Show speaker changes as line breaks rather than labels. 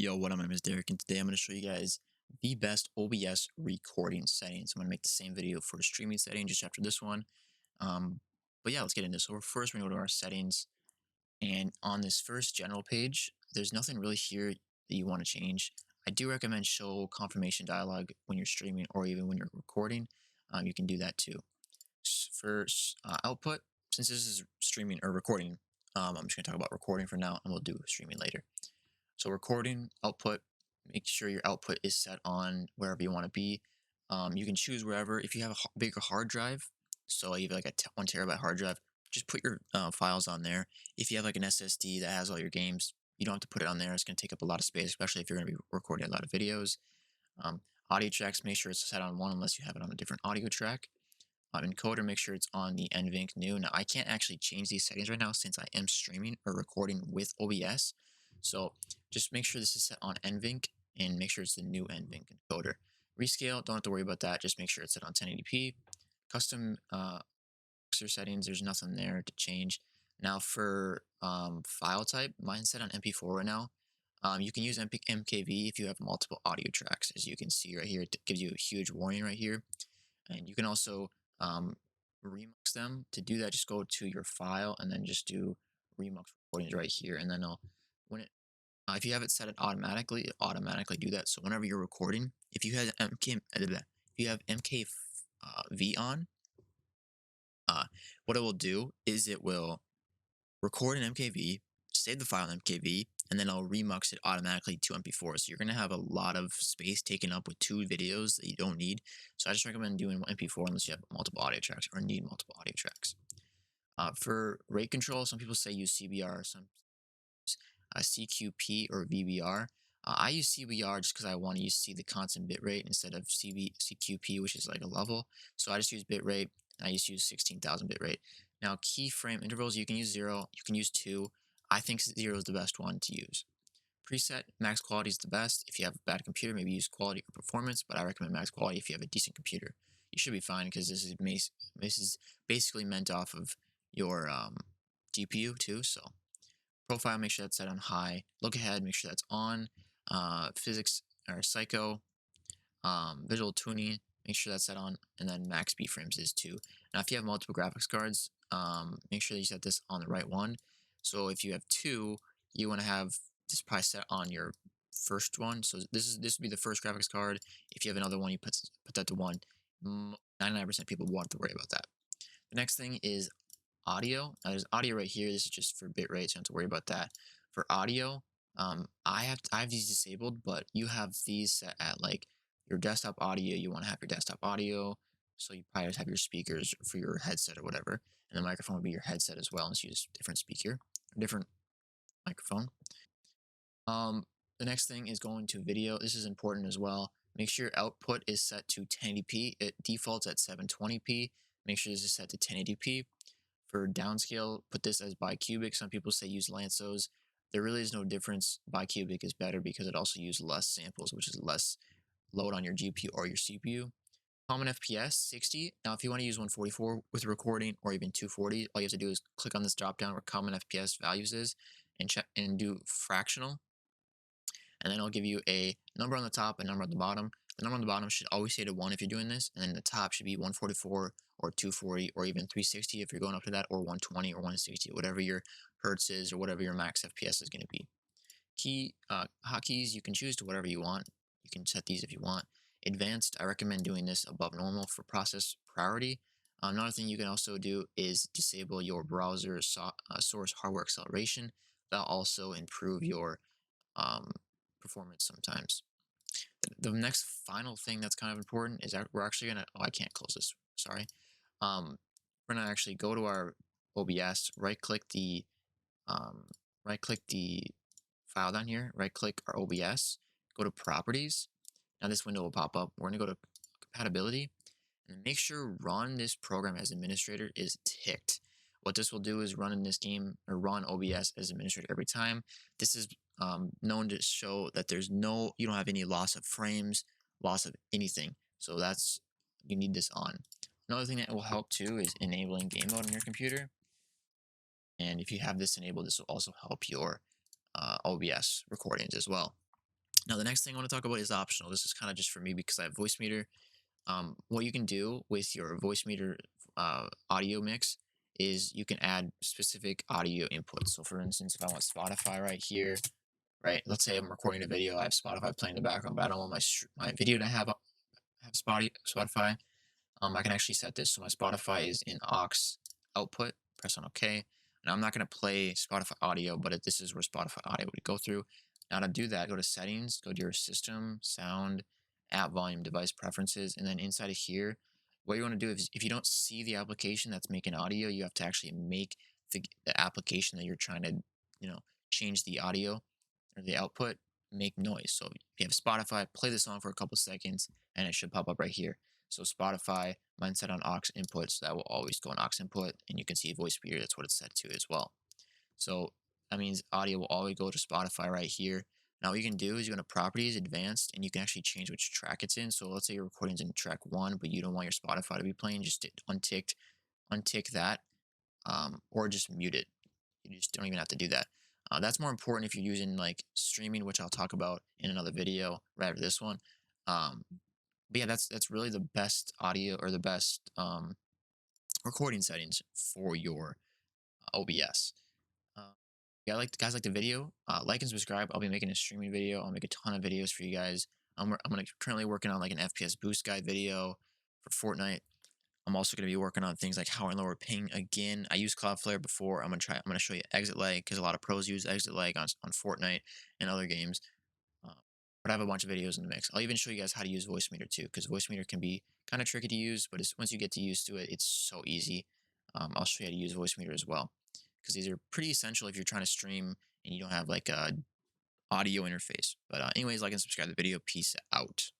Yo, what up? My name is Derek, and today I'm going to show you guys the best OBS recording settings. I'm going to make the same video for the streaming setting just after this one. Um, but yeah, let's get into this. So first, we're going to go to our settings, and on this first general page, there's nothing really here that you want to change. I do recommend show confirmation dialog when you're streaming or even when you're recording. You can do that too. First, output, since this is streaming or recording, I'm just going to talk about recording for now, and we'll do streaming later. So recording output, make sure your output is set on wherever you want to be. You can choose wherever. If you have a bigger hard drive, so you have like a 1 terabyte hard drive, just put your files on there. If you have like an SSD that has all your games, you don't have to put it on there. It's going to take up a lot of space, especially if you're going to be recording a lot of videos. Um, Audio tracks, make sure it's set on one unless you have it on a different audio track. Encoder, make sure it's on the NVENC new. Now, I can't actually change these settings right now since I am streaming or recording with OBS. So just make sure this is set on NVENC and make sure it's the new NVENC encoder. Rescale, don't have to worry about that. Just make sure it's set on 1080p. Custom mixer settings, there's nothing there to change. Now for file type, mine's set on MP4 right now. You can use MKV if you have multiple audio tracks. As you can see right here, it gives you a huge warning right here. And you can also remux them. To do that, just go to your file and then just do remux recordings right here. And then if you have it set it automatically, it automatically do that. So whenever you're recording, if you have MKV on, what it will do is it will record an MKV, save the file in MKV, and then I'll remux it automatically to MP4. So you're going to have a lot of space taken up with 2 videos that you don't need. So I just recommend doing MP4 unless you have multiple audio tracks or need multiple audio tracks. For rate control, some people say use CBR, some CQP or VBR. I use CBR just because I want to see the constant bitrate instead of CQP, which is like a level. So I just use bitrate. I just use 16,000 bitrate. Now, keyframe intervals, you can use 0, you can use 2. I think 0 is the best one to use. Preset, max quality is the best. If you have a bad computer, maybe use quality or performance, but I recommend max quality if you have a decent computer. You should be fine because this is basically meant off of your GPU too. So profile, make sure that's set on high. Look ahead, make sure that's on. Physics or psycho, visual tuning, make sure that's set on, and then max B frames is too. Now, if you have multiple graphics cards, make sure that you set this on the right one. So if you have 2, you want to have this probably set on your first one. So this would be the first graphics card. If you have another one, you put that to 1. 99% people won't have to worry about that. The next thing is audio. Now there's audio right here. This is just for bitrate, so you don't have to worry about that. For audio, I have these disabled, but you have these set at like your desktop audio. You want to have your desktop audio, so you probably have your speakers for your headset or whatever, and the microphone would be your headset as well. Let's use different speaker, different microphone. The next thing is going to video. This is important as well. Make sure your output is set to 1080p. It defaults at 720p. Make sure this is set to 1080p. For downscale, put this as bicubic. Some people say use Lanços. There really is no difference. Bicubic is better because it also uses less samples, which is less load on your GPU or your CPU. Common FPS 60. Now, if you want to use 144 with recording or even 240, all you have to do is click on this drop down where common FPS values is and check and do fractional. And then it'll give you a number on the top and number on the bottom. The number on the bottom should always say to 1 if you're doing this, and then the top should be 144 or 240 or even 360 if you're going up to that, or 120 or 160, whatever your hertz is or whatever your max FPS is going to be. Hotkeys, you can choose to whatever you want. You can set these if you want. Advanced, I recommend doing this above normal for process priority. Another thing you can also do is disable your browser source hardware acceleration. That'll also improve your performance sometimes. The next final thing that's kind of important is that we're actually gonna, oh, I can't close this, sorry. We're gonna actually go to our OBS, right click the file down here, right click our OBS, go to properties. Now this window will pop up. We're gonna go to compatibility and make sure run this program as administrator is ticked. What this will do is run in this game or run OBS as administrator every time. This is known to show that you don't have any loss of frames, loss of anything. So you need this on. Another thing that will help too is enabling game mode on your computer. And if you have this enabled, this will also help your OBS recordings as well. Now, the next thing I want to talk about is optional. This is kind of just for me because I have voice meter. What you can do with your voice meter audio mix is you can add specific audio inputs. So, for instance, if I want Spotify right here, right? Let's say I'm recording a video, I have Spotify playing in the background, but I don't want my video to have Spotify. I can actually set this so my Spotify is in aux output. Press on OK. Now I'm not going to play Spotify audio, but this is where Spotify audio would go through. Now to do that, go to settings, go to your system, sound, app volume, device preferences, and then inside of here, what you want to do is if you don't see the application that's making audio, you have to actually make the application that you're trying to, you know, change the audio or the output make noise. So if you have Spotify, play the song for a couple seconds and it should pop up right here. So Spotify, mine set on aux input, so that will always go on aux input, and you can see voice speaker, that's what it's set to as well. So that means audio will always go to Spotify right here. Now what you can do is you go to properties, advanced, and you can actually change which track it's in. So let's say your recording's in track one, but you don't want your Spotify to be playing, just untick that, or just mute it. You just don't even have to do that. That's more important if you're using like streaming, which I'll talk about in another video right after this one. Um, but yeah, that's really the best audio or the best recording settings for your OBS. Uh, yeah, like guys like the video, like and subscribe. I'll be making a streaming video. I'll make a ton of videos for you guys. I'm gonna currently working on like an FPS boost guide video for Fortnite. I'm also going to be working on things like how I lower ping again. I used Cloudflare before. I'm going to show you exit lag because a lot of pros use exit lag on Fortnite and other games. Uh, but I have a bunch of videos in the mix. I'll even show you guys how to use voice meter too, because voice meter can be kind of tricky to use, but once you get to used to it, it's so easy. I'll show you how to use voice meter as well, because these are pretty essential if you're trying to stream and you don't have like a audio interface. But anyways, like and subscribe to the video. Peace out.